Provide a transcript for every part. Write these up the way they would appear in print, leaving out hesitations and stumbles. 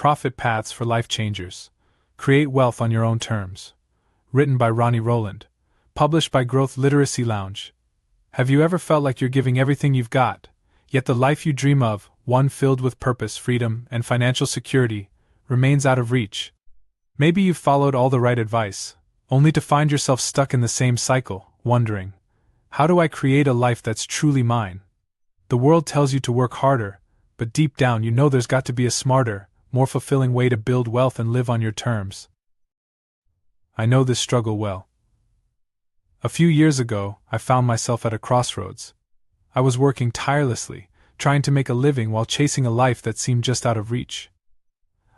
Profit Paths for Life Changers. Create Wealth on Your Own Terms. Written by Ronnie Rowland. Published by Growth Literacy Lounge. Have you ever felt like you're giving everything you've got, yet the life you dream of, one filled with purpose, freedom, and financial security, remains out of reach? Maybe you've followed all the right advice, only to find yourself stuck in the same cycle, wondering, how do I create a life that's truly mine? The world tells you to work harder, but deep down you know there's got to be a smarter, more fulfilling way to build wealth and live on your terms. I know this struggle well. A few years ago, I found myself at a crossroads. I was working tirelessly, trying to make a living while chasing a life that seemed just out of reach.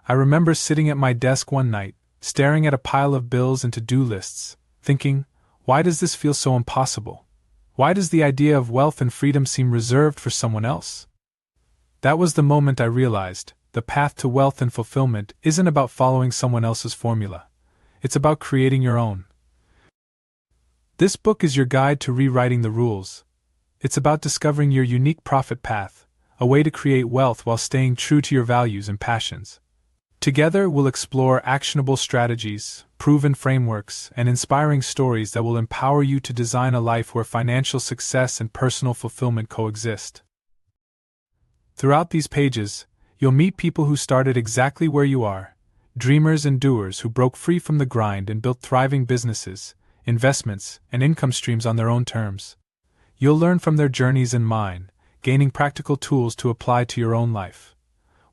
I remember sitting at my desk one night, staring at a pile of bills and to-do lists, thinking, why does this feel so impossible? Why does the idea of wealth and freedom seem reserved for someone else? That was the moment I realized, the path to wealth and fulfillment isn't about following someone else's formula. It's about creating your own. This book is your guide to rewriting the rules. It's about discovering your unique profit path, a way to create wealth while staying true to your values and passions. Together, we'll explore actionable strategies, proven frameworks, and inspiring stories that will empower you to design a life where financial success and personal fulfillment coexist. Throughout these pages, you'll meet people who started exactly where you are, dreamers and doers who broke free from the grind and built thriving businesses, investments, and income streams on their own terms. You'll learn from their journeys and mine, gaining practical tools to apply to your own life.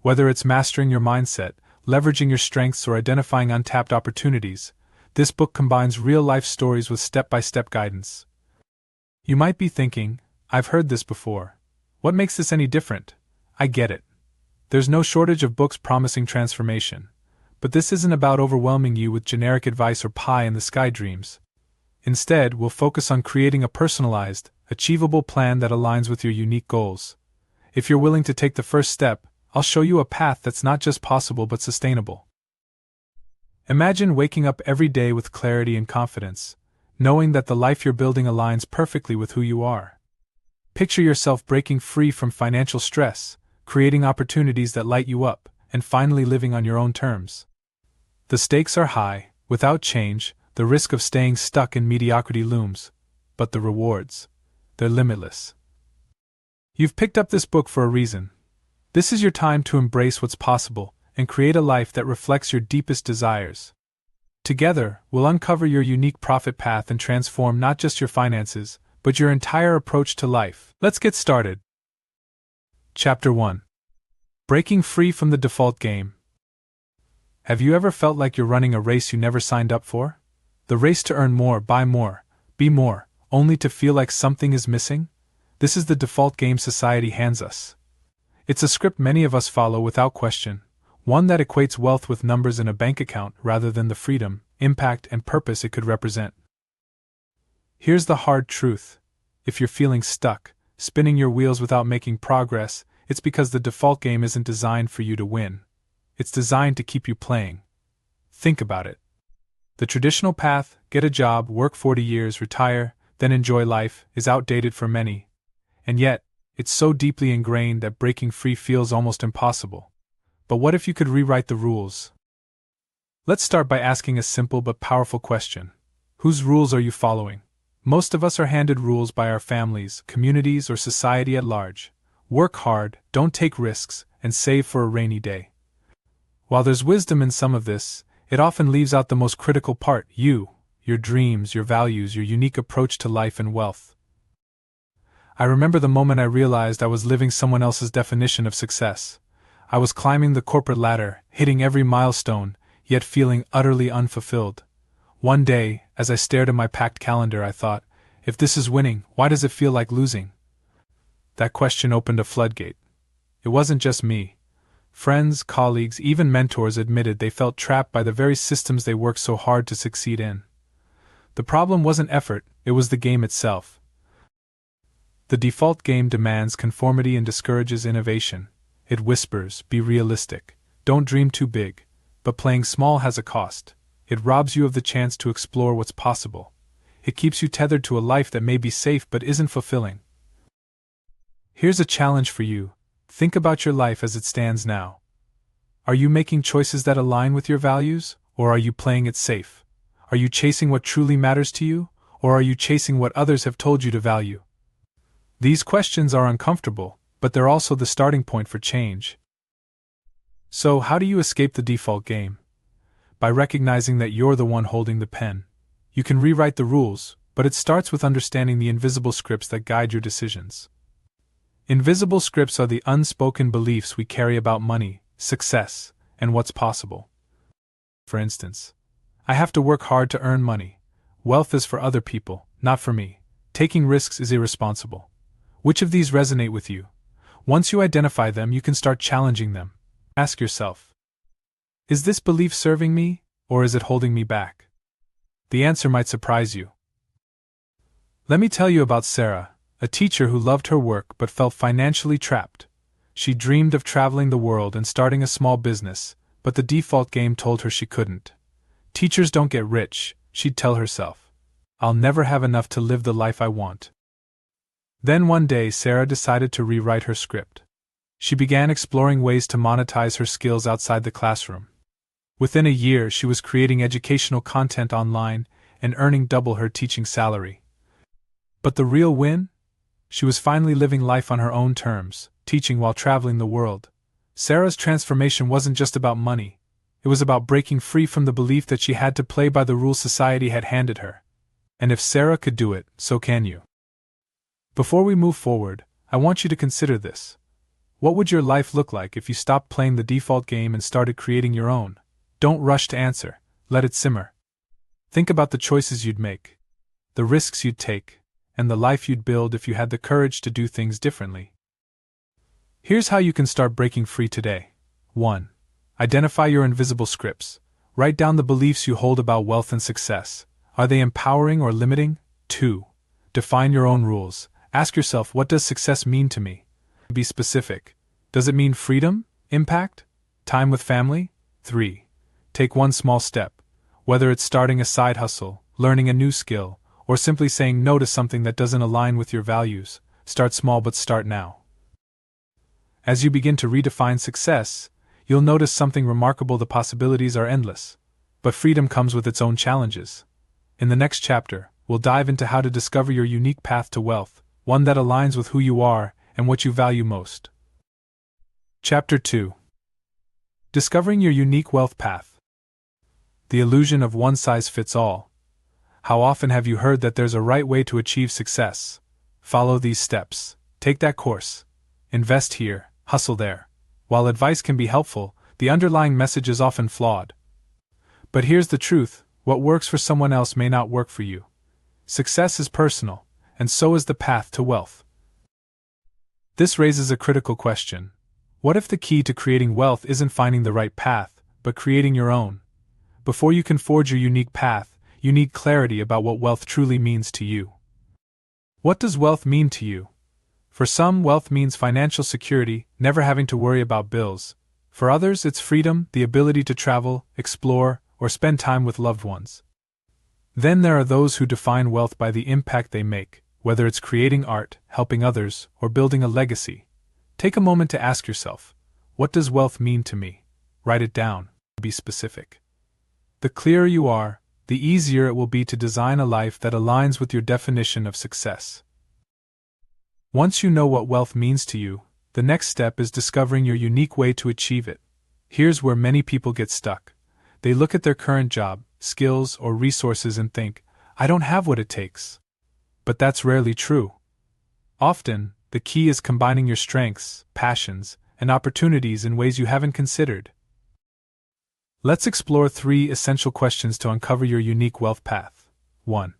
Whether it's mastering your mindset, leveraging your strengths, or identifying untapped opportunities, this book combines real-life stories with step-by-step guidance. You might be thinking, I've heard this before. What makes this any different? I get it. There's no shortage of books promising transformation. But this isn't about overwhelming you with generic advice or pie-in-the-sky dreams. Instead, we'll focus on creating a personalized, achievable plan that aligns with your unique goals. If you're willing to take the first step, I'll show you a path that's not just possible but sustainable. Imagine waking up every day with clarity and confidence, knowing that the life you're building aligns perfectly with who you are. Picture yourself breaking free from financial stress, creating opportunities that light you up, and finally living on your own terms. The stakes are high. Without change, the risk of staying stuck in mediocrity looms, but the rewards, they're limitless. You've picked up this book for a reason. This is your time to embrace what's possible and create a life that reflects your deepest desires. Together, we'll uncover your unique profit path and transform not just your finances, but your entire approach to life. Let's get started. Chapter 1. Breaking Free from the Default Game. Have you ever felt like you're running a race you never signed up for? The race to earn more, buy more, be more, only to feel like something is missing? This is the default game society hands us. It's a script many of us follow without question, one that equates wealth with numbers in a bank account rather than the freedom, impact, and purpose it could represent. Here's the hard truth. If you're feeling stuck, spinning your wheels without making progress, it's because the default game isn't designed for you to win. It's designed to keep you playing. Think about it. The traditional path, get a job, work 40 years, retire, then enjoy life, is outdated for many. And yet, it's so deeply ingrained that breaking free feels almost impossible. But what if you could rewrite the rules? Let's start by asking a simple but powerful question. Whose rules are you following? Most of us are handed rules by our families, communities, or society at large. Work hard, don't take risks, and save for a rainy day. While there's wisdom in some of this, it often leaves out the most critical part: you, your dreams, your values, your unique approach to life and wealth. I remember the moment I realized I was living someone else's definition of success. I was climbing the corporate ladder, hitting every milestone, yet feeling utterly unfulfilled. One day, as I stared at my packed calendar, I thought, if this is winning, why does it feel like losing? That question opened a floodgate. It wasn't just me. Friends, colleagues, even mentors admitted they felt trapped by the very systems they worked so hard to succeed in. The problem wasn't effort, it was the game itself. The default game demands conformity and discourages innovation. It whispers, be realistic, don't dream too big, but playing small has a cost. It robs you of the chance to explore what's possible. It keeps you tethered to a life that may be safe but isn't fulfilling. Here's a challenge for you. Think about your life as it stands now. Are you making choices that align with your values, or are you playing it safe? Are you chasing what truly matters to you, or are you chasing what others have told you to value? These questions are uncomfortable, but they're also the starting point for change. So, how do you escape the default game? By recognizing that you're the one holding the pen. You can rewrite the rules, but it starts with understanding the invisible scripts that guide your decisions. Invisible scripts are the unspoken beliefs we carry about money, success, and what's possible. For instance, I have to work hard to earn money. Wealth is for other people, not for me. Taking risks is irresponsible. Which of these resonate with you? Once you identify them, you can start challenging them. Ask yourself, is this belief serving me, or is it holding me back? The answer might surprise you. Let me tell you about Sarah, a teacher who loved her work but felt financially trapped. She dreamed of traveling the world and starting a small business, but the default game told her she couldn't. Teachers don't get rich, she'd tell herself. I'll never have enough to live the life I want. Then one day Sarah decided to rewrite her script. She began exploring ways to monetize her skills outside the classroom. Within a year, she was creating educational content online and earning double her teaching salary. But the real win? She was finally living life on her own terms, teaching while traveling the world. Sarah's transformation wasn't just about money. It was about breaking free from the belief that she had to play by the rules society had handed her. And if Sarah could do it, so can you. Before we move forward, I want you to consider this. What would your life look like if you stopped playing the default game and started creating your own? Don't rush to answer, let it simmer. Think about the choices you'd make, the risks you'd take, and the life you'd build if you had the courage to do things differently. Here's how you can start breaking free today. 1. Identify your invisible scripts. Write down the beliefs you hold about wealth and success. Are they empowering or limiting? 2. Define your own rules. Ask yourself, what does success mean to me? Be specific. Does it mean freedom, impact, time with family? 3. Take one small step. Whether it's starting a side hustle, learning a new skill, or simply saying no to something that doesn't align with your values, start small but start now. As you begin to redefine success, you'll notice something remarkable. The possibilities are endless. But freedom comes with its own challenges. In the next chapter, we'll dive into how to discover your unique path to wealth, one that aligns with who you are and what you value most. Chapter 2. Discovering your unique wealth path. The illusion of one size fits all. How often have you heard that there's a right way to achieve success? Follow these steps. Take that course. Invest here, hustle there. While advice can be helpful, the underlying message is often flawed. But here's the truth, what works for someone else may not work for you. Success is personal, and so is the path to wealth. This raises a critical question. What if the key to creating wealth isn't finding the right path, but creating your own? Before you can forge your unique path, you need clarity about what wealth truly means to you. What does wealth mean to you? For some, wealth means financial security, never having to worry about bills. For others, it's freedom, the ability to travel, explore, or spend time with loved ones. Then there are those who define wealth by the impact they make, whether it's creating art, helping others, or building a legacy. Take a moment to ask yourself, what does wealth mean to me? Write it down. Be specific. The clearer you are, the easier it will be to design a life that aligns with your definition of success. Once you know what wealth means to you, the next step is discovering your unique way to achieve it. Here's where many people get stuck. They look at their current job, skills, or resources and think, I don't have what it takes. But that's rarely true. Often, the key is combining your strengths, passions, and opportunities in ways you haven't considered. Let's explore 3 essential questions to uncover your unique wealth path. 1.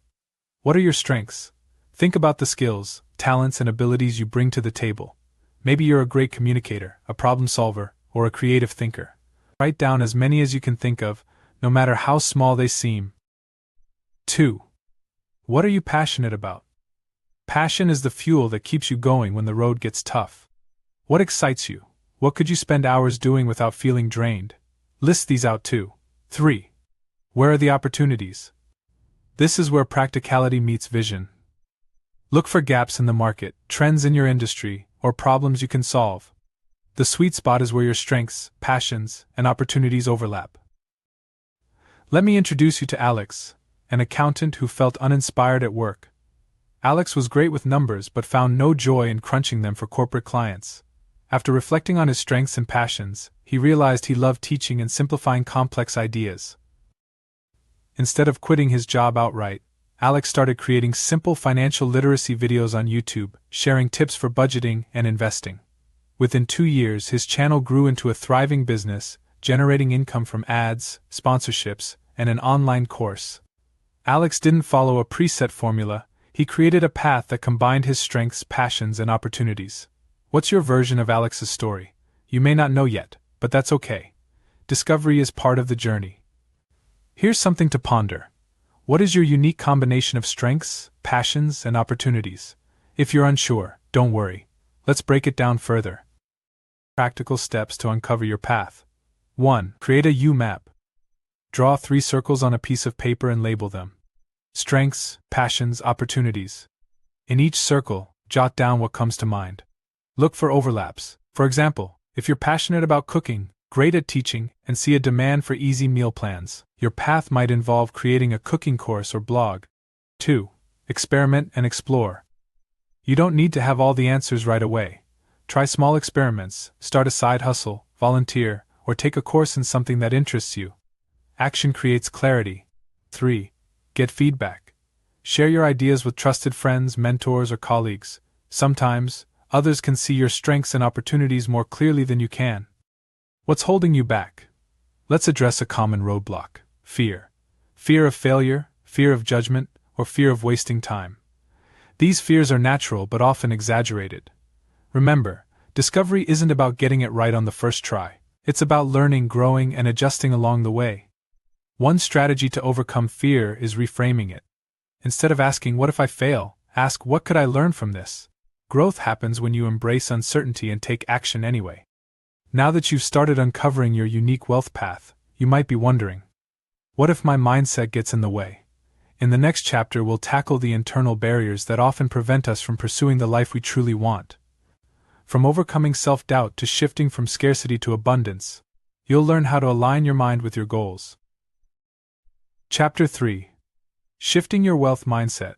What are your strengths? Think about the skills, talents, and abilities you bring to the table. Maybe you're a great communicator, a problem solver, or a creative thinker. Write down as many as you can think of, no matter how small they seem. 2. What are you passionate about? Passion is the fuel that keeps you going when the road gets tough. What excites you? What could you spend hours doing without feeling drained? List these out too. 3. Where are the opportunities? This is where practicality meets vision. Look for gaps in the market, trends in your industry, or problems you can solve. The sweet spot is where your strengths, passions, and opportunities overlap. Let me introduce you to Alex, an accountant who felt uninspired at work. Alex was great with numbers but found no joy in crunching them for corporate clients. After reflecting on his strengths and passions, he realized he loved teaching and simplifying complex ideas. Instead of quitting his job outright, Alex started creating simple financial literacy videos on YouTube, sharing tips for budgeting and investing. Within 2 years, his channel grew into a thriving business, generating income from ads, sponsorships, and an online course. Alex didn't follow a preset formula, he created a path that combined his strengths, passions, and opportunities. What's your version of Alex's story? You may not know yet, but that's okay. Discovery is part of the journey. Here's something to ponder. What is your unique combination of strengths, passions, and opportunities? If you're unsure, don't worry. Let's break it down further. Practical steps to uncover your path. 1. Create a U-map. Draw 3 circles on a piece of paper and label them. Strengths, passions, opportunities. In each circle, jot down what comes to mind. Look for overlaps. For example, if you're passionate about cooking, great at teaching, and see a demand for easy meal plans, your path might involve creating a cooking course or blog. 2. Experiment and explore. You don't need to have all the answers right away. Try small experiments, start a side hustle, volunteer, or take a course in something that interests you. Action creates clarity. 3. Get feedback. Share your ideas with trusted friends, mentors, or colleagues. Sometimes, others can see your strengths and opportunities more clearly than you can. What's holding you back? Let's address a common roadblock: fear. Fear of failure, fear of judgment, or fear of wasting time. These fears are natural but often exaggerated. Remember, discovery isn't about getting it right on the first try. It's about learning, growing, and adjusting along the way. One strategy to overcome fear is reframing it. Instead of asking, "What if I fail?" ask, "What could I learn from this?" Growth happens when you embrace uncertainty and take action anyway. Now that you've started uncovering your unique wealth path, you might be wondering, what if my mindset gets in the way? In the next chapter, we'll tackle the internal barriers that often prevent us from pursuing the life we truly want. From overcoming self-doubt to shifting from scarcity to abundance, you'll learn how to align your mind with your goals. Chapter 3. Shifting your wealth mindset.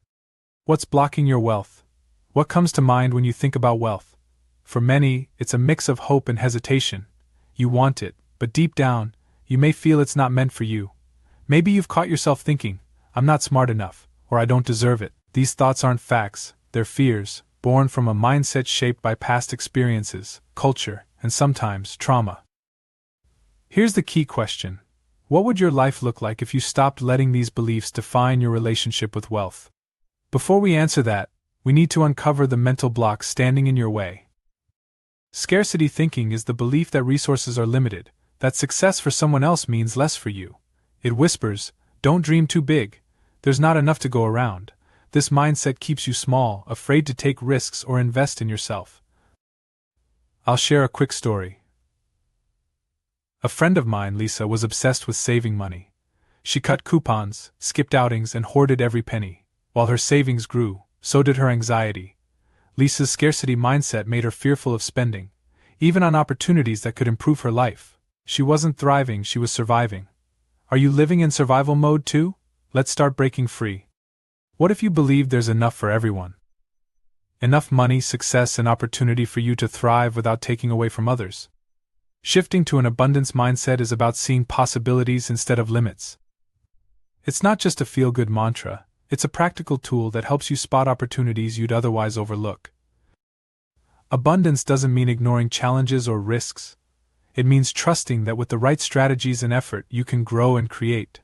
What's blocking your wealth? What comes to mind when you think about wealth? For many, it's a mix of hope and hesitation. You want it, but deep down, you may feel it's not meant for you. Maybe you've caught yourself thinking, "I'm not smart enough," or "I don't deserve it." These thoughts aren't facts, they're fears, born from a mindset shaped by past experiences, culture, and sometimes trauma. Here's the key question: what would your life look like if you stopped letting these beliefs define your relationship with wealth? Before we answer that, we need to uncover the mental blocks standing in your way. Scarcity thinking is the belief that resources are limited, that success for someone else means less for you. It whispers, "Don't dream too big. There's not enough to go around." This mindset keeps you small, afraid to take risks or invest in yourself. I'll share a quick story. A friend of mine, Lisa, was obsessed with saving money. She cut coupons, skipped outings, and hoarded every penny. While her savings grew, so did her anxiety. Lisa's scarcity mindset made her fearful of spending, even on opportunities that could improve her life. She wasn't thriving, she was surviving. Are you living in survival mode too? Let's start breaking free. What if you believe there's enough for everyone? Enough money, success, and opportunity for you to thrive without taking away from others. Shifting to an abundance mindset is about seeing possibilities instead of limits. It's not just a feel-good mantra, it's a practical tool that helps you spot opportunities you'd otherwise overlook. Abundance doesn't mean ignoring challenges or risks. It means trusting that with the right strategies and effort you can grow and create.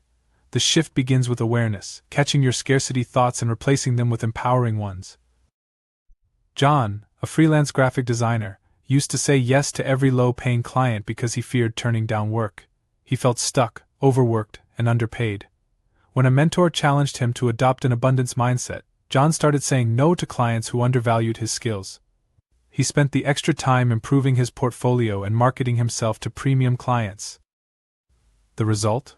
The shift begins with awareness, catching your scarcity thoughts and replacing them with empowering ones. John, a freelance graphic designer, used to say yes to every low-paying client because he feared turning down work. He felt stuck, overworked, and underpaid. When a mentor challenged him to adopt an abundance mindset, John started saying no to clients who undervalued his skills. He spent the extra time improving his portfolio and marketing himself to premium clients. The result?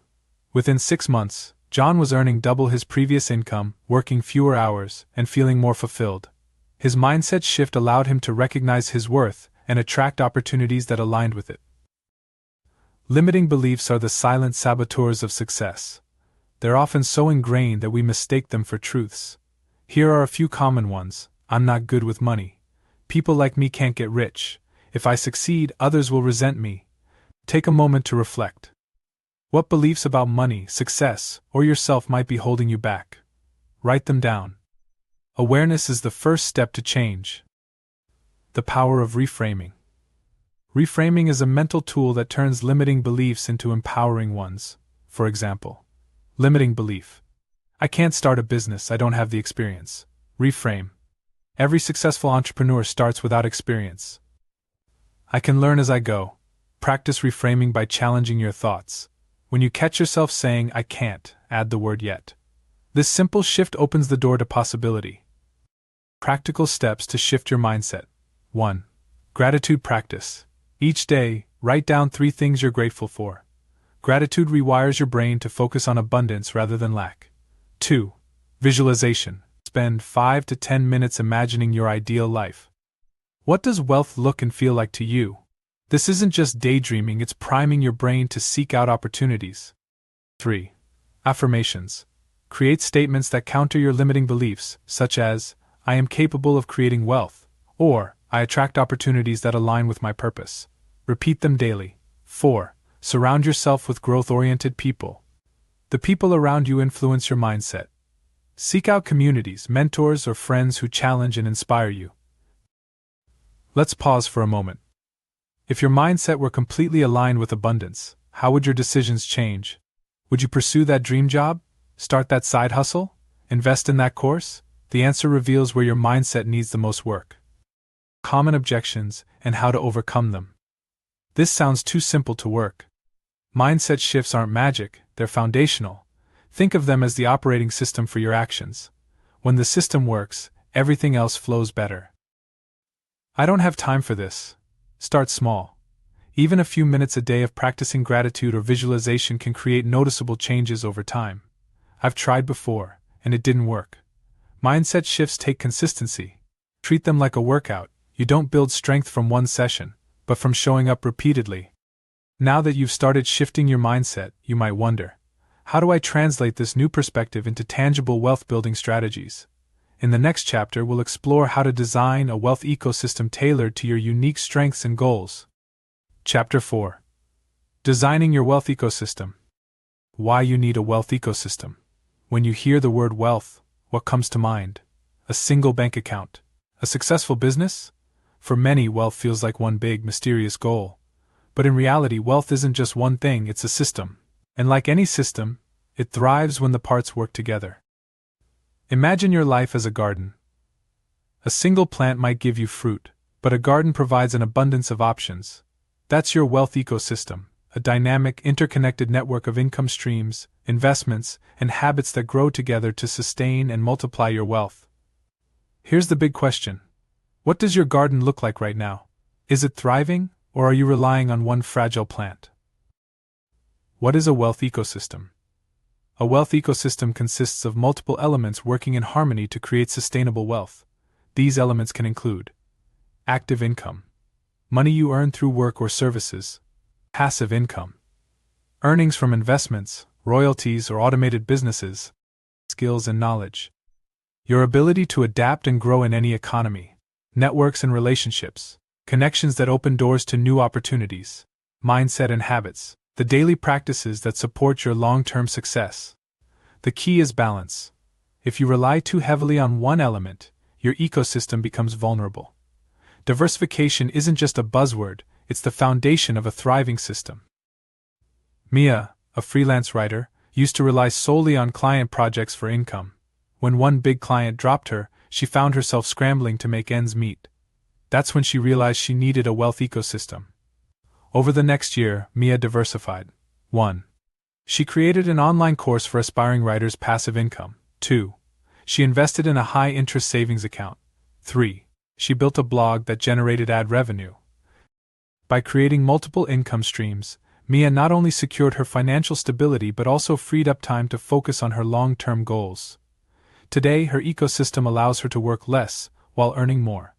Within 6 months, John was earning double his previous income, working fewer hours, and feeling more fulfilled. His mindset shift allowed him to recognize his worth and attract opportunities that aligned with it. Limiting beliefs are the silent saboteurs of success. They're often so ingrained that we mistake them for truths. Here are a few common ones. I'm not good with money. People like me can't get rich. If I succeed, others will resent me. Take a moment to reflect. What beliefs about money, success, or yourself might be holding you back? Write them down. Awareness is the first step to change. The power of reframing. Reframing is a mental tool that turns limiting beliefs into empowering ones. For example, limiting belief. I can't start a business, I don't have the experience. Reframe. Every successful entrepreneur starts without experience. I can learn as I go. Practice reframing by challenging your thoughts. When you catch yourself saying, I can't, add the word yet. This simple shift opens the door to possibility. Practical steps to shift your mindset. 1. Gratitude practice. Each day, write down 3 things you're grateful for. Gratitude rewires your brain to focus on abundance rather than lack. 2. Visualization. Spend 5 to 10 minutes imagining your ideal life. What does wealth look and feel like to you? This isn't just daydreaming, it's priming your brain to seek out opportunities. 3. Affirmations. Create statements that counter your limiting beliefs, such as, I am capable of creating wealth, or, I attract opportunities that align with my purpose. Repeat them daily. 4. Surround yourself with growth-oriented people. The people around you influence your mindset. Seek out communities, mentors, or friends who challenge and inspire you. Let's pause for a moment. If your mindset were completely aligned with abundance, how would your decisions change? Would you pursue that dream job? Start that side hustle? Invest in that course? The answer reveals where your mindset needs the most work. Common objections and how to overcome them. This sounds too simple to work. Mindset shifts aren't magic, they're foundational. Think of them as the operating system for your actions. When the system works, everything else flows better. I don't have time for this. Start small. Even a few minutes a day of practicing gratitude or visualization can create noticeable changes over time. I've tried before, and it didn't work. Mindset shifts take consistency. Treat them like a workout. You don't build strength from one session, but from showing up repeatedly. Now that you've started shifting your mindset, you might wonder, how do I translate this new perspective into tangible wealth-building strategies? In the next chapter, we'll explore how to design a wealth ecosystem tailored to your unique strengths and goals. Chapter 4. Designing your wealth ecosystem. Why you need a wealth ecosystem. When you hear the word wealth, what comes to mind? A single bank account? A successful business? For many, wealth feels like one big, mysterious goal. But in reality, wealth isn't just one thing, it's a system. And like any system, it thrives when the parts work together. Imagine your life as a garden. A single plant might give you fruit, but a garden provides an abundance of options. That's your wealth ecosystem, a dynamic, interconnected network of income streams, investments, and habits that grow together to sustain and multiply your wealth. Here's the big question. What does your garden look like right now? Is it thriving, or are you relying on one fragile plant? What is a wealth ecosystem? A wealth ecosystem consists of multiple elements working in harmony to create sustainable wealth. These elements can include active income, money you earn through work or services; passive income, earnings from investments, royalties, or automated businesses; skills and knowledge, your ability to adapt and grow in any economy; networks and relationships, connections that open doors to new opportunities; mindset and habits, the daily practices that support your long-term success. The key is balance. If you rely too heavily on one element, your ecosystem becomes vulnerable. Diversification isn't just a buzzword, it's the foundation of a thriving system. Mia, a freelance writer, used to rely solely on client projects for income. When one big client dropped her, she found herself scrambling to make ends meet. That's when she realized she needed a wealth ecosystem. Over the next year, Mia diversified. 1. She created an online course for aspiring writers' passive income. 2. She invested in a high-interest savings account. 3. She built a blog that generated ad revenue. By creating multiple income streams, Mia not only secured her financial stability but also freed up time to focus on her long-term goals. Today, her ecosystem allows her to work less, while earning more.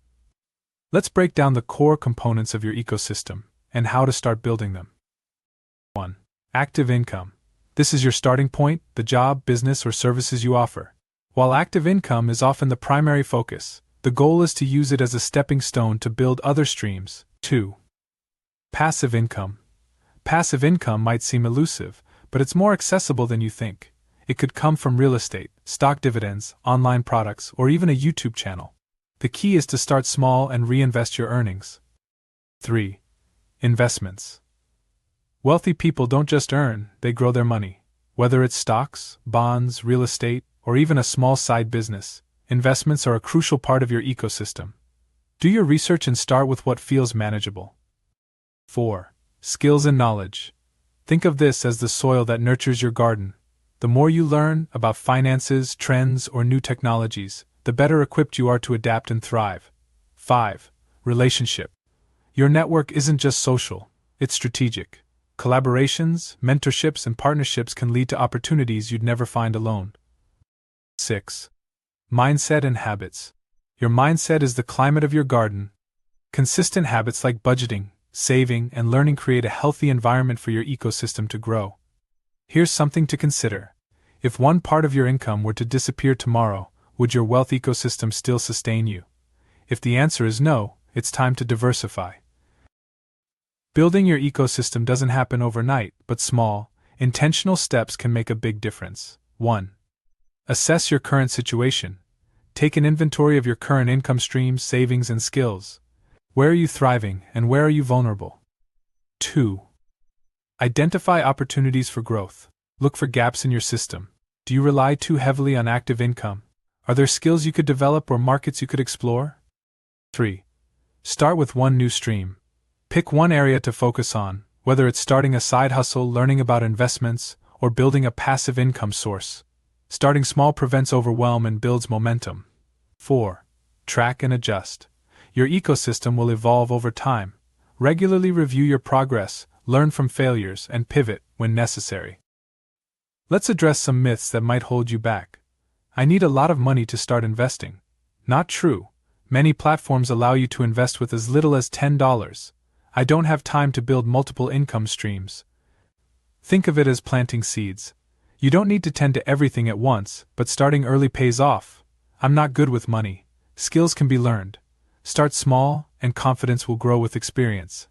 Let's break down the core components of your ecosystem and how to start building them. 1. Active income. This is your starting point, the job, business, or services you offer. While active income is often the primary focus, the goal is to use it as a stepping stone to build other streams. 2. Passive income. Passive income might seem elusive, but it's more accessible than you think. It could come from real estate, stock dividends, online products, or even a YouTube channel. The key is to start small and reinvest your earnings. 3. Investments. Wealthy people don't just earn, they grow their money. Whether it's stocks, bonds, real estate, or even a small side business, investments are a crucial part of your ecosystem. Do your research and start with what feels manageable. 4. Skills and knowledge. Think of this as the soil that nurtures your garden. The more you learn about finances, trends, or new technologies, the better equipped you are to adapt and thrive. 5. Relationship. Your network isn't just social, it's strategic. Collaborations, mentorships, and partnerships can lead to opportunities you'd never find alone. 6. Mindset and habits. Your mindset is the climate of your garden. Consistent habits like budgeting, saving, and learning create a healthy environment for your ecosystem to grow. Here's something to consider. If one part of your income were to disappear tomorrow, would your wealth ecosystem still sustain you? If the answer is no, it's time to diversify. Building your ecosystem doesn't happen overnight, but small, intentional steps can make a big difference. 1. Assess your current situation. Take an inventory of your current income streams, savings, and skills. Where are you thriving, and where are you vulnerable? 2. Identify opportunities for growth. Look for gaps in your system. Do you rely too heavily on active income? Are there skills you could develop or markets you could explore? 3. Start with one new stream. Pick one area to focus on, whether it's starting a side hustle, learning about investments, or building a passive income source. Starting small prevents overwhelm and builds momentum. 4. Track and adjust. Your ecosystem will evolve over time. Regularly review your progress, learn from failures, and pivot when necessary. Let's address some myths that might hold you back. I need a lot of money to start investing. Not true. Many platforms allow you to invest with as little as $10. I don't have time to build multiple income streams. Think of it as planting seeds. You don't need to tend to everything at once, but starting early pays off. I'm not good with money. Skills can be learned. Start small, and confidence will grow with experience.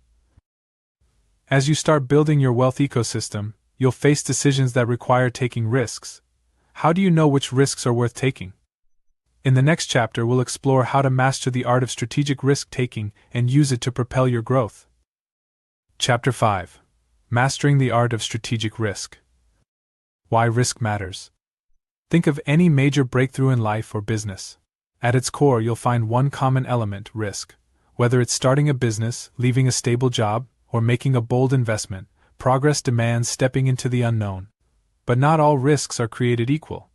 As you start building your wealth ecosystem, you'll face decisions that require taking risks. How do you know which risks are worth taking? In the next chapter, we'll explore how to master the art of strategic risk-taking and use it to propel your growth. Chapter 5. Mastering the Art of Strategic Risk. Why risk matters. Think of any major breakthrough in life or business. At its core, you'll find one common element: risk. Whether it's starting a business, leaving a stable job, or making a bold investment, progress demands stepping into the unknown. But not all risks are created equal.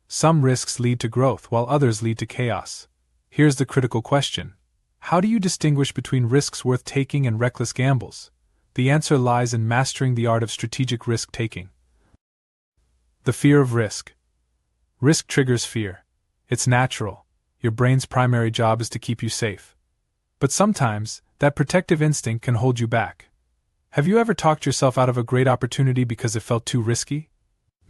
Some risks lead to growth while others lead to chaos. Here's the critical question. How do you distinguish between risks worth taking and reckless gambles? The answer lies in mastering the art of strategic risk-taking. The fear of risk. Risk triggers fear. It's natural. Your brain's primary job is to keep you safe. But sometimes, that protective instinct can hold you back. Have you ever talked yourself out of a great opportunity because it felt too risky?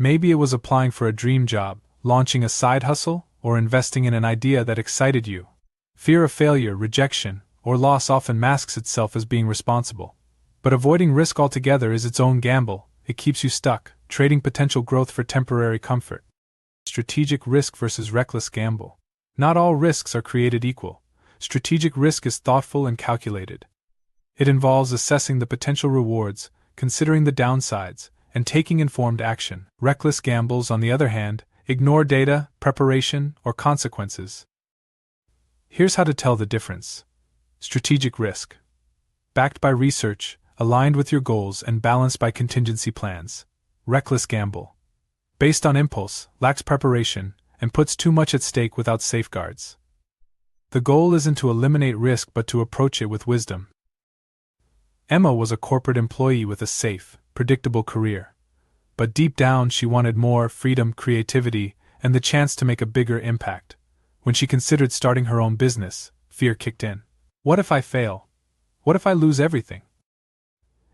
Maybe it was applying for a dream job, launching a side hustle, or investing in an idea that excited you. Fear of failure, rejection, or loss often masks itself as being responsible. But avoiding risk altogether is its own gamble. It keeps you stuck, trading potential growth for temporary comfort. Strategic risk versus reckless gamble. Not all risks are created equal. Strategic risk is thoughtful and calculated. It involves assessing the potential rewards, considering the downsides, and taking informed action. Reckless gambles, on the other hand, ignore data, preparation, or consequences. Here's how to tell the difference. Strategic risk. Backed by research, aligned with your goals, and balanced by contingency plans. Reckless gamble. Based on impulse, lacks preparation, and puts too much at stake without safeguards. The goal isn't to eliminate risk but to approach it with wisdom. Emma was a corporate employee with a safe, predictable career. But deep down she wanted more freedom, creativity, and the chance to make a bigger impact. When she considered starting her own business, fear kicked in. What if I fail? What if I lose everything?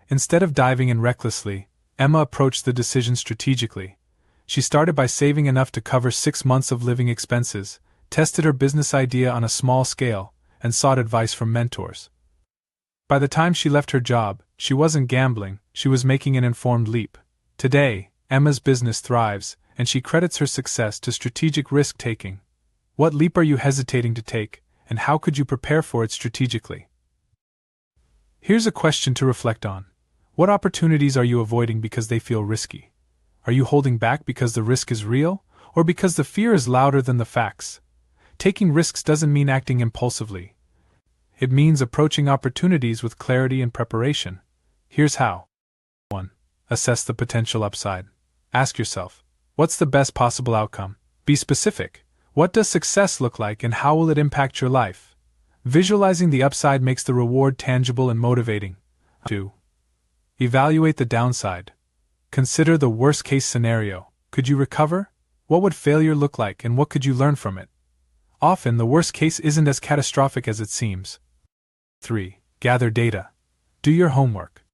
Instead of diving in recklessly, Emma approached the decision strategically. She started by saving enough to cover 6 months of living expenses, tested her business idea on a small scale, and sought advice from mentors. By the time she left her job, she wasn't gambling, she was making an informed leap. Today, Emma's business thrives, and she credits her success to strategic risk-taking. What leap are you hesitating to take, and how could you prepare for it strategically? Here's a question to reflect on. What opportunities are you avoiding because they feel risky? Are you holding back because the risk is real, or because the fear is louder than the facts? Taking risks doesn't mean acting impulsively. It means approaching opportunities with clarity and preparation. Here's how. 1. Assess the potential upside. Ask yourself, what's the best possible outcome? Be specific. What does success look like and how will it impact your life? Visualizing the upside makes the reward tangible and motivating. 2. Evaluate the downside. Consider the worst-case scenario. Could you recover? What would failure look like and what could you learn from it? Often, the worst case isn't as catastrophic as it seems. 3. Gather data. Do your homework.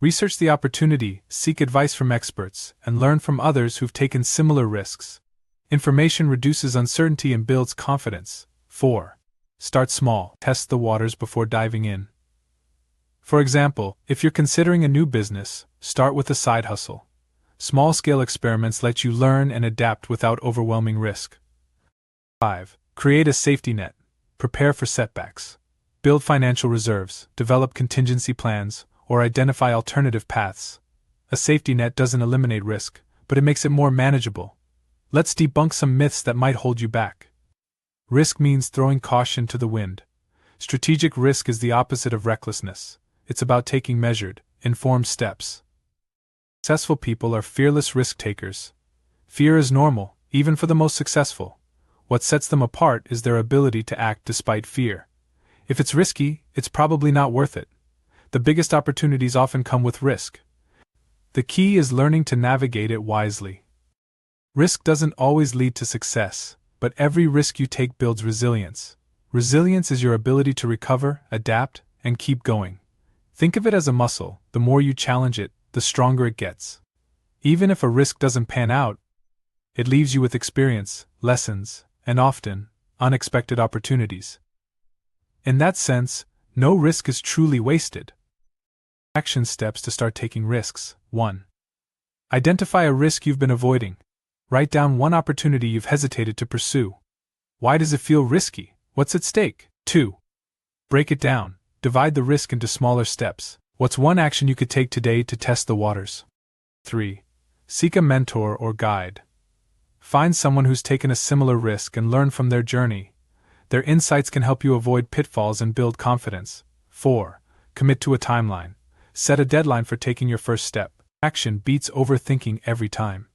Research the opportunity, seek advice from experts, and learn from others who've taken similar risks. Information reduces uncertainty and builds confidence. 4. Start small. Test the waters before diving in. For example, if you're considering a new business, start with a side hustle. Small-scale experiments let you learn and adapt without overwhelming risk. 5. Create a safety net. Prepare for setbacks. Build financial reserves, develop contingency plans, or identify alternative paths. A safety net doesn't eliminate risk, but it makes it more manageable. Let's debunk some myths that might hold you back. Risk means throwing caution to the wind. Strategic risk is the opposite of recklessness. It's about taking measured, informed steps. Successful people are fearless risk-takers. Fear is normal, even for the most successful. What sets them apart is their ability to act despite fear. If it's risky, it's probably not worth it. The biggest opportunities often come with risk. The key is learning to navigate it wisely. Risk doesn't always lead to success, but every risk you take builds resilience. Resilience is your ability to recover, adapt, and keep going. Think of it as a muscle. The more you challenge it, the stronger it gets. Even if a risk doesn't pan out, it leaves you with experience, lessons, and often, unexpected opportunities. In that sense, no risk is truly wasted. Action steps to start taking risks. 1. Identify a risk you've been avoiding. Write down one opportunity you've hesitated to pursue. Why does it feel risky? What's at stake? 2. Break it down. Divide the risk into smaller steps. What's one action you could take today to test the waters? 3. Seek a mentor or guide. Find someone who's taken a similar risk and learn from their journey. Their insights can help you avoid pitfalls and build confidence. 4. Commit to a timeline. Set a deadline for taking your first step. Action beats overthinking every time.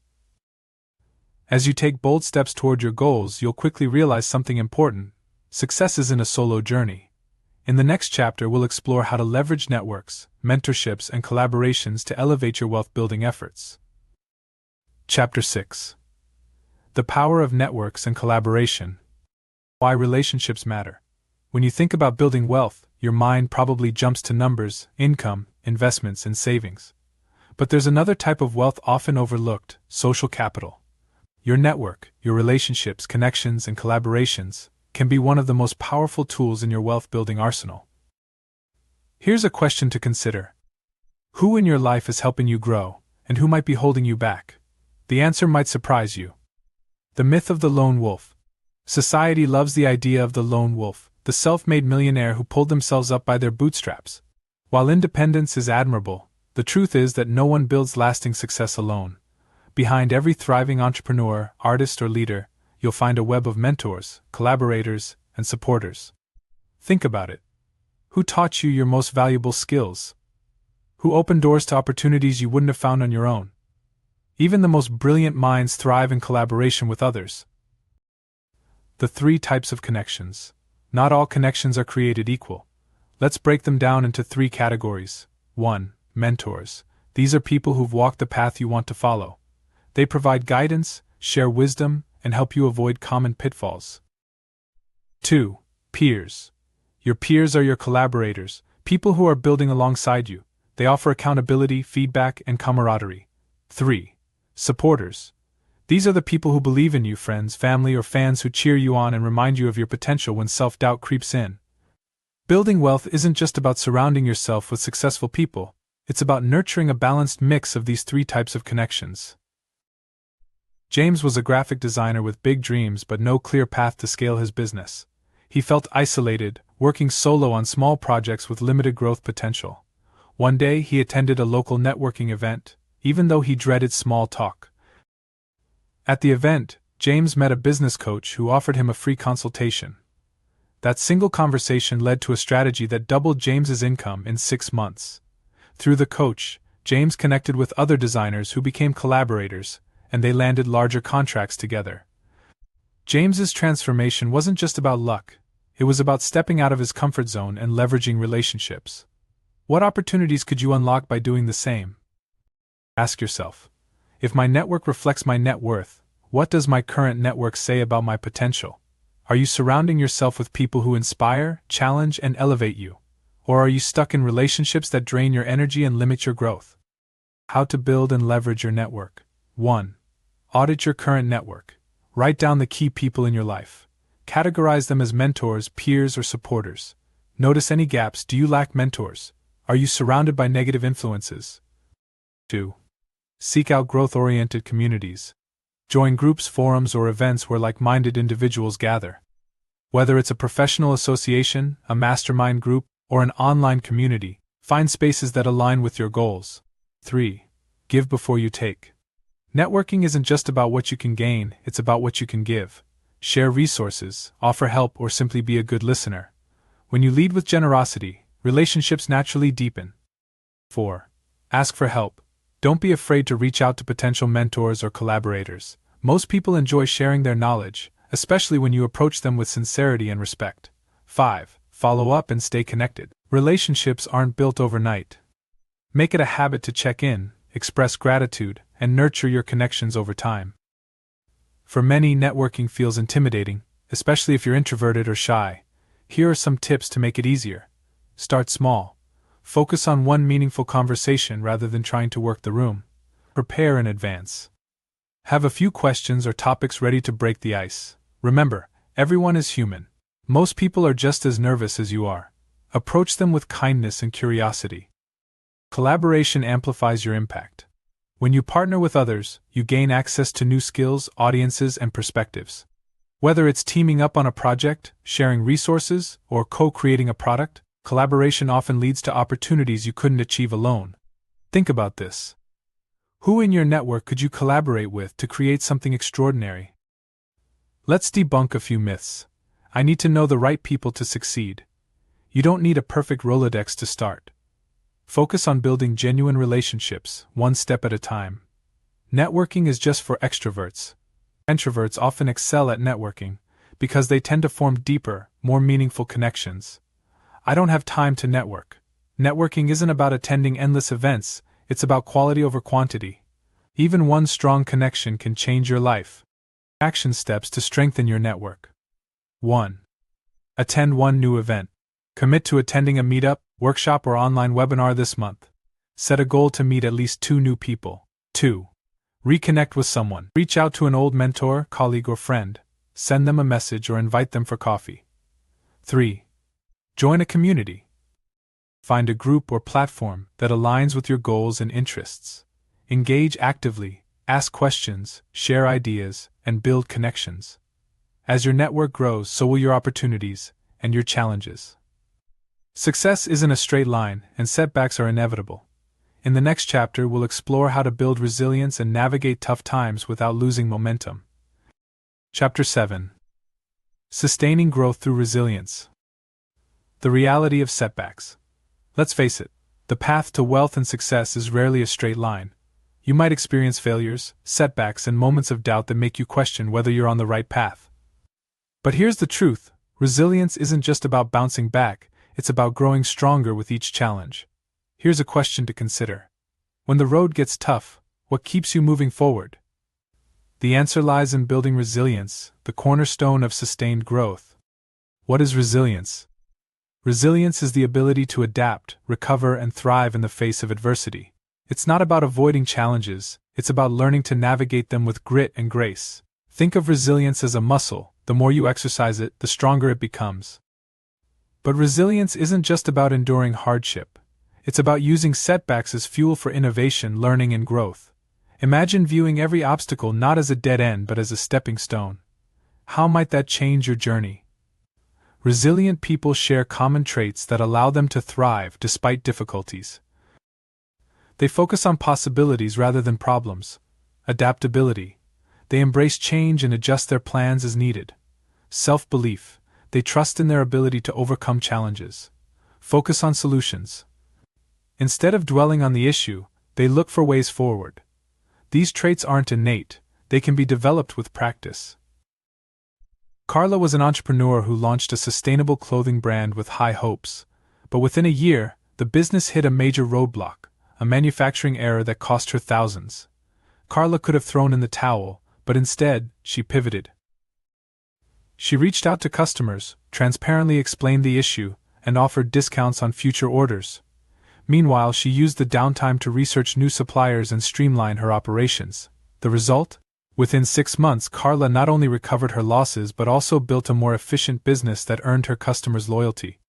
As you take bold steps toward your goals, you'll quickly realize something important. Success isn't a solo journey. In the next chapter, we'll explore how to leverage networks, mentorships, and collaborations to elevate your wealth-building efforts. Chapter 6. The Power of Networks and Collaboration. Why relationships matter. When you think about building wealth, your mind probably jumps to numbers, income, investments, and savings. But there's another type of wealth often overlooked: social capital. Your network, your relationships, connections, and collaborations can be one of the most powerful tools in your wealth-building arsenal. Here's a question to consider. Who in your life is helping you grow, and who might be holding you back? The answer might surprise you. The myth of the lone wolf. Society loves the idea of the lone wolf, the self-made millionaire who pulled themselves up by their bootstraps. While independence is admirable, the truth is that no one builds lasting success alone. Behind every thriving entrepreneur, artist, or leader, you'll find a web of mentors, collaborators, and supporters. Think about it. Who taught you your most valuable skills? Who opened doors to opportunities you wouldn't have found on your own? Even the most brilliant minds thrive in collaboration with others. The 3 types of connections. Not all connections are created equal. Let's break them down into 3 categories. 1. Mentors. These are people who've walked the path you want to follow. They provide guidance, share wisdom, and help you avoid common pitfalls. 2. Peers. Your peers are your collaborators, people who are building alongside you. They offer accountability, feedback, and camaraderie. 3. Supporters. These are the people who believe in you, friends, family, or fans who cheer you on and remind you of your potential when self-doubt creeps in. Building wealth isn't just about surrounding yourself with successful people, it's about nurturing a balanced mix of these 3 types of connections. James was a graphic designer with big dreams but no clear path to scale his business. He felt isolated, working solo on small projects with limited growth potential. One day he attended a local networking event, even though he dreaded small talk. At the event, James met a business coach who offered him a free consultation. That single conversation led to a strategy that doubled James's income in 6 months. Through the coach, James connected with other designers who became collaborators, and they landed larger contracts together. James's transformation wasn't just about luck, it was about stepping out of his comfort zone and leveraging relationships. What opportunities could you unlock by doing the same? Ask yourself, if my network reflects my net worth, what does my current network say about my potential? Are you surrounding yourself with people who inspire, challenge, and elevate you? Or are you stuck in relationships that drain your energy and limit your growth? How to build and leverage your network. 1. Audit your current network. Write down the key people in your life. Categorize them as mentors, peers, or supporters. Notice any gaps. Do you lack mentors? Are you surrounded by negative influences? 2. Seek out growth-oriented communities. Join groups, forums, or events where like-minded individuals gather. Whether it's a professional association, a mastermind group, or an online community, find spaces that align with your goals. 3. Give before you take. Networking isn't just about what you can gain, it's about what you can give. Share resources, offer help, or simply be a good listener. When you lead with generosity, relationships naturally deepen. 4. Ask for help. Don't be afraid to reach out to potential mentors or collaborators. Most people enjoy sharing their knowledge, especially when you approach them with sincerity and respect. 5. Follow up and stay connected. Relationships aren't built overnight. Make it a habit to check in, express gratitude, and nurture your connections over time. For many, networking feels intimidating, especially if you're introverted or shy. Here are some tips to make it easier. Start small. Focus on one meaningful conversation rather than trying to work the room. Prepare in advance. Have a few questions or topics ready to break the ice. Remember, everyone is human. Most people are just as nervous as you are. Approach them with kindness and curiosity. Collaboration amplifies your impact. When you partner with others, you gain access to new skills, audiences, and perspectives. Whether it's teaming up on a project, sharing resources, or co-creating a product, collaboration often leads to opportunities you couldn't achieve alone. Think about this. Who in your network could you collaborate with to create something extraordinary? Let's debunk a few myths. I need to know the right people to succeed. You don't need a perfect Rolodex to start. Focus on building genuine relationships, one step at a time. Networking is just for extroverts. Introverts often excel at networking because they tend to form deeper, more meaningful connections. I don't have time to network. Networking isn't about attending endless events, it's about quality over quantity. Even one strong connection can change your life. Action steps to strengthen your network. 1. Attend one new event. Commit to attending a meetup, workshop, or online webinar this month. Set a goal to meet at least 2 new people. 2. Reconnect with someone. Reach out to an old mentor, colleague, or friend. Send them a message or invite them for coffee. 3. Join a community. Find a group or platform that aligns with your goals and interests. Engage actively, ask questions, share ideas, and build connections. As your network grows, so will your opportunities and your challenges. Success isn't a straight line, and setbacks are inevitable. In the next chapter, we'll explore how to build resilience and navigate tough times without losing momentum. Chapter 7. Sustaining growth through resilience. The reality of setbacks. Let's face it, the path to wealth and success is rarely a straight line. You might experience failures, setbacks, and moments of doubt that make you question whether you're on the right path. But here's the truth: resilience isn't just about bouncing back, it's about growing stronger with each challenge. Here's a question to consider. When the road gets tough, what keeps you moving forward? The answer lies in building resilience, the cornerstone of sustained growth. What is resilience? Resilience is the ability to adapt, recover, and thrive in the face of adversity. It's not about avoiding challenges, it's about learning to navigate them with grit and grace. Think of resilience as a muscle. The more you exercise it, the stronger it becomes. But resilience isn't just about enduring hardship. It's about using setbacks as fuel for innovation, learning, and growth. Imagine viewing every obstacle not as a dead end but as a stepping stone. How might that change your journey? Resilient people share common traits that allow them to thrive despite difficulties. They focus on possibilities rather than problems. Adaptability. They embrace change and adjust their plans as needed. Self-belief. They trust in their ability to overcome challenges. Focus on solutions. Instead of dwelling on the issue, they look for ways forward. These traits aren't innate, they can be developed with practice. Carla was an entrepreneur who launched a sustainable clothing brand with high hopes, but within a year, the business hit a major roadblock, a manufacturing error that cost her thousands. Carla could have thrown in the towel, but instead, she pivoted. She reached out to customers, transparently explained the issue, and offered discounts on future orders. Meanwhile, she used the downtime to research new suppliers and streamline her operations. The result? Within 6 months, Carla not only recovered her losses but also built a more efficient business that earned her customers' loyalty.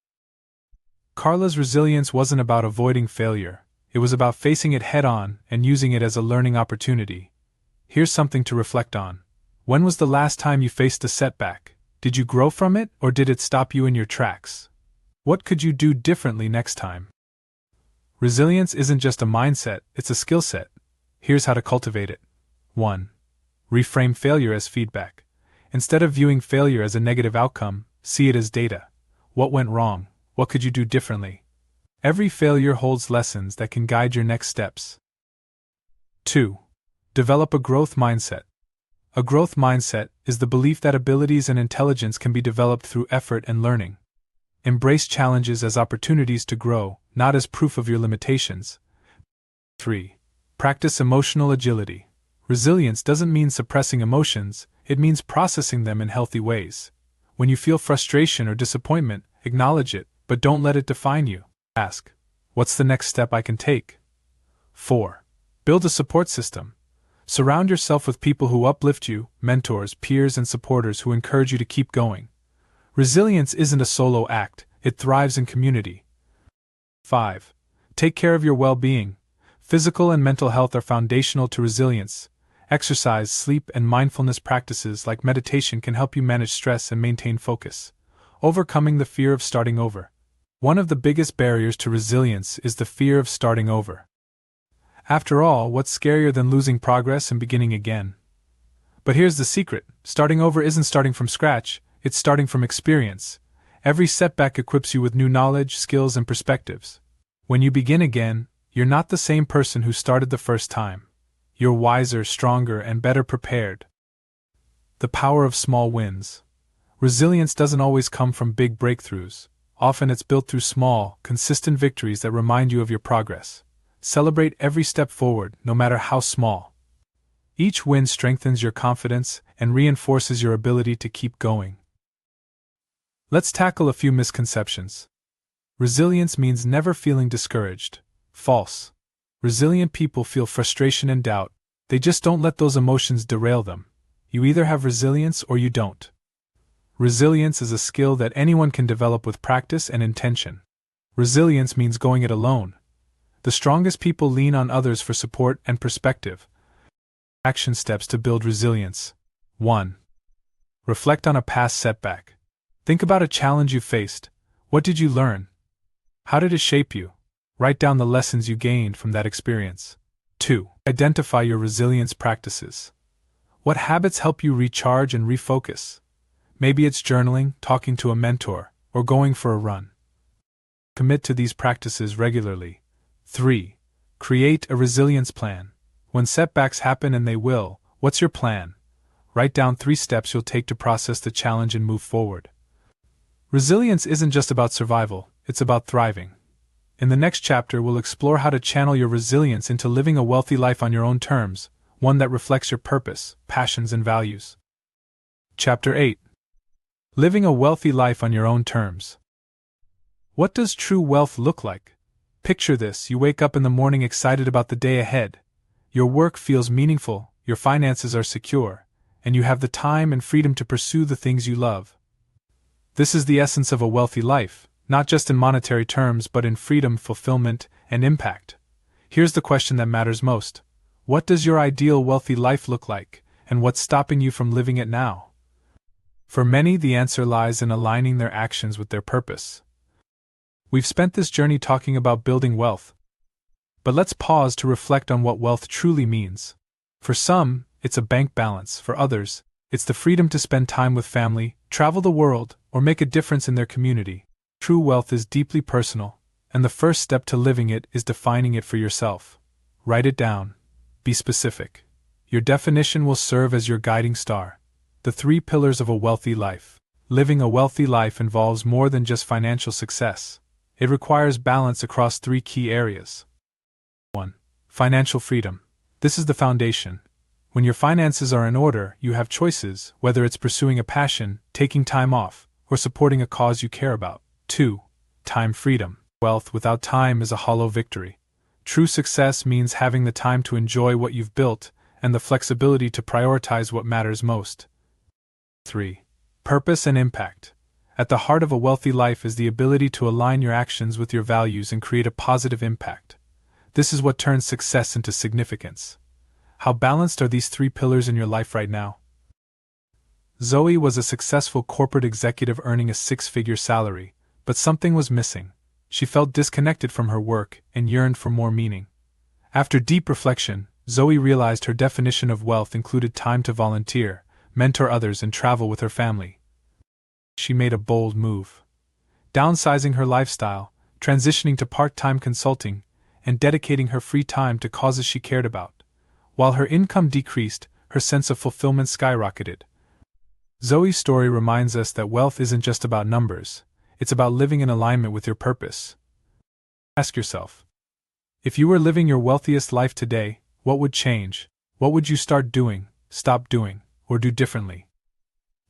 Carla's resilience wasn't about avoiding failure, it was about facing it head-on and using it as a learning opportunity. Here's something to reflect on. When was the last time you faced a setback? Did you grow from it, or did it stop you in your tracks? What could you do differently next time? Resilience isn't just a mindset, it's a skill set. Here's how to cultivate it. 1. Reframe failure as feedback. Instead of viewing failure as a negative outcome, see it as data. What went wrong? What could you do differently? Every failure holds lessons that can guide your next steps. 2. Develop a growth mindset. A growth mindset is the belief that abilities and intelligence can be developed through effort and learning. Embrace challenges as opportunities to grow, not as proof of your limitations. 3. Practice emotional agility. Resilience doesn't mean suppressing emotions, it means processing them in healthy ways. When you feel frustration or disappointment, acknowledge it, but don't let it define you. Ask, what's the next step I can take? 4. Build a support system. Surround yourself with people who uplift you, mentors, peers, and supporters who encourage you to keep going. Resilience isn't a solo act, it thrives in community. 5. Take care of your well-being. Physical and mental health are foundational to resilience. Exercise, sleep, and mindfulness practices like meditation can help you manage stress and maintain focus. Overcoming the fear of starting over. One of the biggest barriers to resilience is the fear of starting over. After all, what's scarier than losing progress and beginning again? But here's the secret: starting over isn't starting from scratch, it's starting from experience. Every setback equips you with new knowledge, skills, and perspectives. When you begin again, you're not the same person who started the first time. You're wiser, stronger, and better prepared. The power of small wins. Resilience doesn't always come from big breakthroughs. Often it's built through small, consistent victories that remind you of your progress. Celebrate every step forward, no matter how small. Each win strengthens your confidence and reinforces your ability to keep going. Let's tackle a few misconceptions. Resilience means never feeling discouraged. False. Resilient people feel frustration and doubt, they just don't let those emotions derail them. You either have resilience or you don't. Resilience is a skill that anyone can develop with practice and intention. Resilience means going it alone. The strongest people lean on others for support and perspective. Action steps to build resilience. 1. Reflect on a past setback. Think about a challenge you faced. What did you learn? How did it shape you? Write down the lessons you gained from that experience. 2. Identify your resilience practices. What habits help you recharge and refocus? Maybe it's journaling, talking to a mentor, or going for a run. Commit to these practices regularly. 3. Create a resilience plan. When setbacks happen, and they will, what's your plan? Write down 3 steps you'll take to process the challenge and move forward. Resilience isn't just about survival, it's about thriving. In the next chapter, we'll explore how to channel your resilience into living a wealthy life on your own terms, one that reflects your purpose, passions, and values. Chapter 8. Living a wealthy life on your own terms. What does true wealth look like? Picture this: you wake up in the morning excited about the day ahead. Your work feels meaningful, your finances are secure, and you have the time and freedom to pursue the things you love. This is the essence of a wealthy life, not just in monetary terms but in freedom, fulfillment, and impact. Here's the question that matters most. What does your ideal wealthy life look like, and what's stopping you from living it now? For many, the answer lies in aligning their actions with their purpose. We've spent this journey talking about building wealth. But let's pause to reflect on what wealth truly means. For some, it's a bank balance. For others, it's the freedom to spend time with family, travel the world, or make a difference in their community. True wealth is deeply personal, and the first step to living it is defining it for yourself. Write it down. Be specific. Your definition will serve as your guiding star. The 3 pillars of a wealthy life. Living a wealthy life involves more than just financial success. It requires balance across 3 key areas. 1. Financial freedom. This is the foundation. When your finances are in order, you have choices, whether it's pursuing a passion, taking time off, or supporting a cause you care about. 2. Time freedom. Wealth without time is a hollow victory. True success means having the time to enjoy what you've built, and the flexibility to prioritize what matters most. 3. Purpose and impact. At the heart of a wealthy life is the ability to align your actions with your values and create a positive impact. This is what turns success into significance. How balanced are these 3 pillars in your life right now? Zoe was a successful corporate executive earning a 6-figure salary, but something was missing. She felt disconnected from her work and yearned for more meaning. After deep reflection, Zoe realized her definition of wealth included time to volunteer, mentor others, and travel with her family. She made a bold move. Downsizing her lifestyle, transitioning to part-time consulting, and dedicating her free time to causes she cared about. While her income decreased, her sense of fulfillment skyrocketed. Zoe's story reminds us that wealth isn't just about numbers, it's about living in alignment with your purpose. Ask yourself, if you were living your wealthiest life today, what would change? What would you start doing, stop doing, or do differently?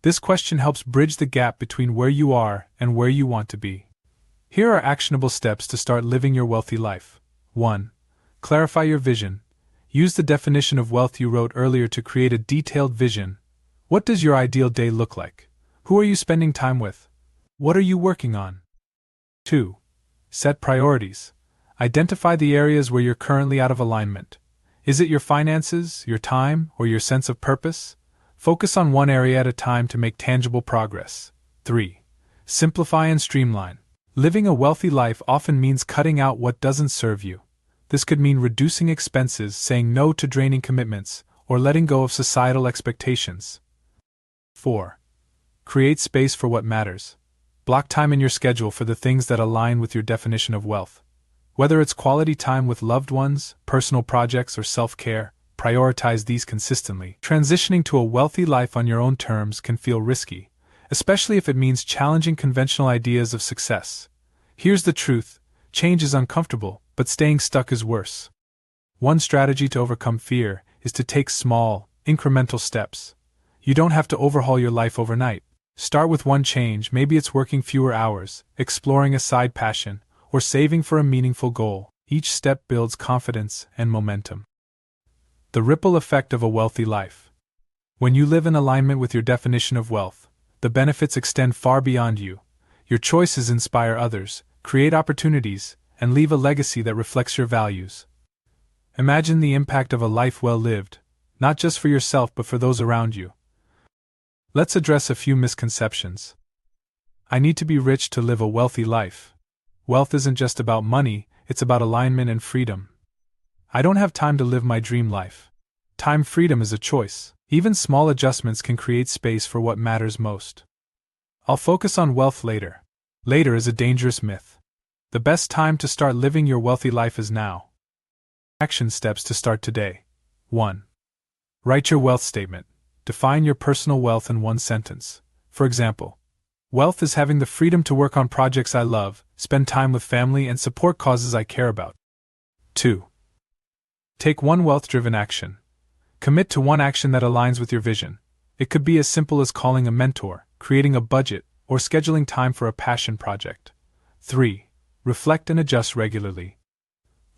This question helps bridge the gap between where you are and where you want to be. Here are actionable steps to start living your wealthy life. 1. Clarify your vision. Use the definition of wealth you wrote earlier to create a detailed vision. What does your ideal day look like? Who are you spending time with? What are you working on? 2. Set priorities. Identify the areas where you're currently out of alignment. Is it your finances, your time, or your sense of purpose? Focus on one area at a time to make tangible progress. 3. Simplify and streamline. Living a wealthy life often means cutting out what doesn't serve you. This could mean reducing expenses, saying no to draining commitments, or letting go of societal expectations. 4. Create space for what matters. Block time in your schedule for the things that align with your definition of wealth. Whether it's quality time with loved ones, personal projects, or self-care, prioritize these consistently. Transitioning to a wealthy life on your own terms can feel risky, especially if it means challenging conventional ideas of success. Here's the truth: change is uncomfortable, but staying stuck is worse. One strategy to overcome fear is to take small, incremental steps. You don't have to overhaul your life overnight. Start with one change. Maybe it's working fewer hours, exploring a side passion, or saving for a meaningful goal. Each step builds confidence and momentum. The ripple effect of a wealthy life. When you live in alignment with your definition of wealth, the benefits extend far beyond you. Your choices inspire others, create opportunities, and leave a legacy that reflects your values. Imagine the impact of a life well lived, not just for yourself but for those around you. Let's address a few misconceptions. I need to be rich to live a wealthy life. Wealth isn't just about money, it's about alignment and freedom. I don't have time to live my dream life. Time freedom is a choice. Even small adjustments can create space for what matters most. I'll focus on wealth later. Later is a dangerous myth. The best time to start living your wealthy life is now. Action steps to start today. 1. Write your wealth statement. Define your personal wealth in one sentence. For example, wealth is having the freedom to work on projects I love, spend time with family, and support causes I care about. 2. Take one wealth-driven action. Commit to one action that aligns with your vision. It could be as simple as calling a mentor, creating a budget, or scheduling time for a passion project. 3. Reflect and adjust regularly.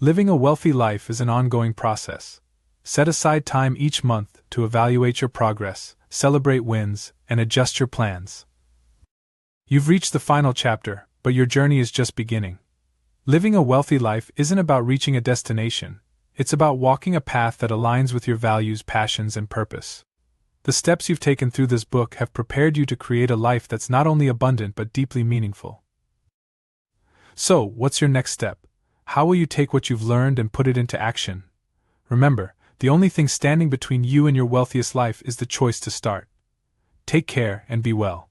Living a wealthy life is an ongoing process. Set aside time each month to evaluate your progress, celebrate wins, and adjust your plans. You've reached the final chapter, but your journey is just beginning. Living a wealthy life isn't about reaching a destination, it's about walking a path that aligns with your values, passions, and purpose. The steps you've taken through this book have prepared you to create a life that's not only abundant but deeply meaningful. So, what's your next step? How will you take what you've learned and put it into action? Remember, the only thing standing between you and your wealthiest life is the choice to start. Take care and be well.